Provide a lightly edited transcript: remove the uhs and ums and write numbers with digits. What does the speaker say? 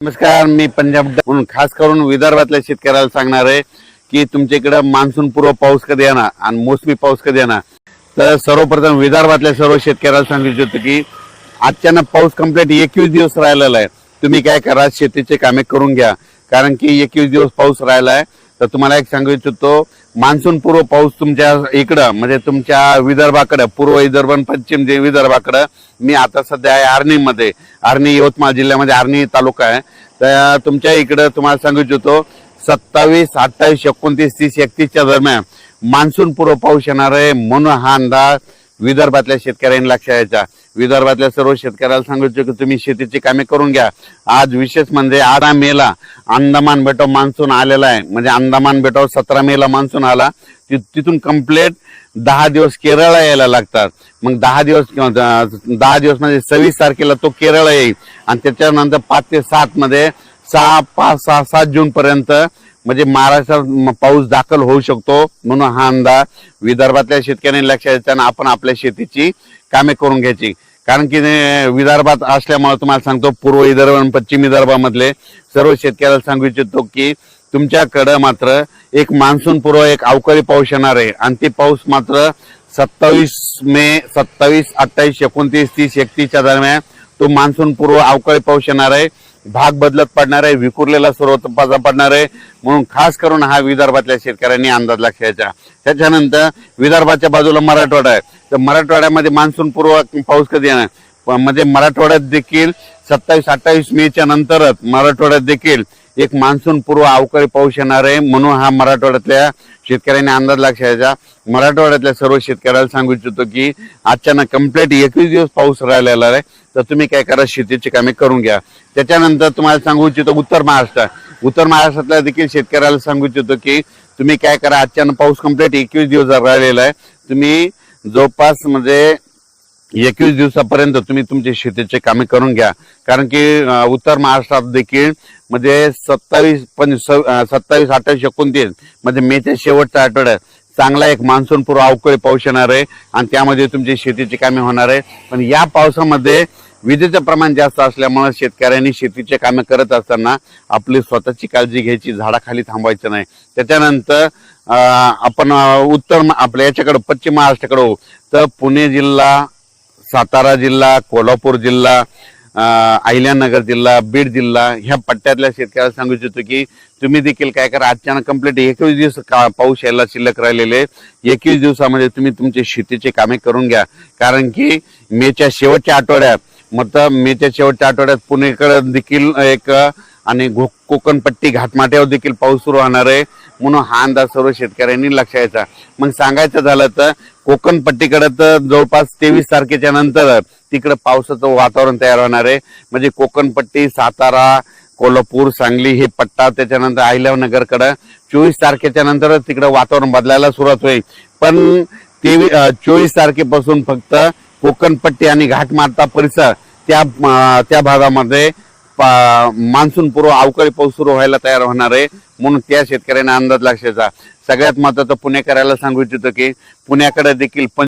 नमस्कार, मी पंजाब म्हणून खास करून विदर्भातल्या शेतकऱ्याला सांगणार आहे की तुमच्या इकडे मान्सून पूर्व पाऊस कधी येणार आणि मोसमी पाऊस कधी येणार. तर सर्वप्रथम विदर्भातल्या सर्व शेतकऱ्याला सांगू इच्छितो की अचानक पाऊस कंप्लीट 21 दिवस राहिलेला आहे. तुम्ही काय करा, शेतीचे कामे करून घ्या, कारण की 21 दिवस पाऊस राहिला आहे. तर तुम्हाला एक सांगू इच्छितो, मान्सून पूर्व पाऊस तुमच्या इकडं म्हणजे तुमच्या विदर्भाकडे, पूर्व विदर्भ आणि पश्चिम विदर्भाकडे. मी आता सध्या आहे आर्णीमध्ये, आर्णी यवतमाळ जिल्ह्यामध्ये आर्णी तालुका आहे. तर तुमच्या इकडे तुम्हाला सांगू इच्छितो 27, 28, 29, 30, 31च्या दरम्यान मान्सून पूर्व पाऊस येणार आहे, म्हणून हा अंदाज विदर्भातल्या शेतकऱ्यांनी लक्षात घ्यायचा. विदर्भातल्या सर्व शेतकऱ्याला सांगू इच्छितो की तुम्ही शेतीची कामे करून घ्या. आज विशेष म्हणजे 18 मेला अंदमान बेटावर मान्सून आलेला आहे. म्हणजे अंदमान बेटावर 17 मेला मान्सून आला, तिथून कंप्लीट 10 दिवस केरळला यायला लागतात. मग 10 दिवस म्हणजे 26 तारखेला तो केरळ येईल आणि त्याच्यानंतर 5 ते 7 मध्ये 7 जून पर्यंत म्हणजे महाराष्ट्रात पाऊस दाखल होऊ शकतो. म्हणून हा अंदाज विदर्भातल्या शेतकऱ्यांनी लक्षात घ्यायचा आणि आपण आपल्या शेतीची कामे करून घ्यायची. कारण की विदर्भात असल्यामुळे तुम्हाला सांगतो, पूर्व विदर्भ आणि पश्चिम विदर्भामधले सर्व शेतकऱ्याला सांगू इच्छितो की तुमच्याकडे मात्र एक मान्सून पूर्व एक अवकाळी पाऊस येणार आहे आणि ते पाऊस मात्र 27 मे, 27, 28, 29, 30, 31च्या दरम्यान तो मान्सून पूर्व अवकाळी पाऊस येणार आहे. भाग बदलत पडणार आहे, विखुरलेला स्वरूप पडणार आहे. म्हणून खास करून हा विदर्भातल्या शेतकऱ्यांनी अंदाज लक्षात घ्यायचा. त्याच्यानंतर विदर्भाच्या बाजूला मराठवाडा आहे. तर मराठवाड्यामध्ये मान्सून पूर्व पाऊस कधी येणार, म्हणजे मराठवाड्यात देखील 27, 28 मेच्या नंतरच मराठवाड्यात देखील एक मान्सून पूर्व अवकाळी पाऊस येणार आहे. म्हणून हा मराठवाड्यातल्या शेतकऱ्यांनी अंदाज लक्षात घ्यायचा. मराठवाड्यातल्या सर्व शेतकऱ्याला सांगू इच्छितो की अचानक कंप्लीट 21 दिवस पाऊस राहिलेला आहे. तर तुम्ही काय करा, शेतीची कामे करून घ्या. त्याच्यानंतर तुम्हाला सांगू इच्छितो उत्तर महाराष्ट्रातल्या देखील शेतकऱ्याला सांगू इच्छितो की तुम्ही काय करा, अचानक पाऊस कंप्लीट 21 दिवस राहिलेला आहे. तुम्ही जवळपास म्हणजे 21 दिवसापर्यंत तुम्ही तुमची शेतीचे कामे करून घ्या. कारण की उत्तर महाराष्ट्रात देखील म्हणजे 27, 28, 29 म्हणजे मेच्या शेवटच्या आठवड्यात चांगला एक मान्सून पूर्व अवकाळी पाऊस येणार आहे आणि त्यामध्ये तुमची शेतीची कामे होणार आहे. पण या पावसामध्ये विजेचं प्रमाण जास्त असल्यामुळे शेतकऱ्यांनी शेतीचे कामे करत असताना आपली स्वतःची काळजी घ्यायची, झाडाखाली थांबायचं नाही. त्याच्यानंतर आपण आपल्या याच्याकडे पश्चिम महाराष्ट्राकडे होऊ तर पुणे जिल्हा, सातारा जिल्हा, कोल्हापूर जिल्हा, अहिल्यानगर जिल्हा, बीड जिल्हा ह्या पट्ट्यातल्या शेतकऱ्याला सांगू इच्छितो की तुम्ही देखील काय करा, अचानक कंप्लीट 21 दिवस पाऊस यायला शिल्लक राहिलेले 21 दिवसामध्ये तुम्ही तुमची शेतीची कामे करून घ्या. कारण की मेच्या शेवटच्या आठवड्यात पुणेकडे देखील एक आणि कोकणपट्टी घाटमाट्यावर देखील पाऊस सुरू होणार आहे. म्हणून हा अंदाज सर्व शेतकऱ्यांनी लक्षात घ्यायचा. मग सांगायचं झालं तर कोकणपट्टीकडे तर जवळपास 23 तारखेच्या नंतर तिकडे पावसाचं वातावरण तयार होणार आहे. म्हणजे कोकणपट्टी, सातारा, कोल्हापूर, सांगली हे पट्टा, त्याच्यानंतर अहिल्यानगरकडे 24 तारखेच्या नंतर तिकडे वातावरण बदलायला सुरुवात होईल. पण 24 तारखेपासून फक्त कोकणपट्टी आणि घाटमाटा परिसर त्या भागामध्ये मान्सून पूर्व अवकाळी पाऊस सुरू व्हायला तयार होणार आहे. म्हणून त्या शेतकऱ्यांना अंदाज लक्षाचा. सगळ्यात महत्वाचं पुणेकराला सांगू इच्छितो की पुण्याकडे देखील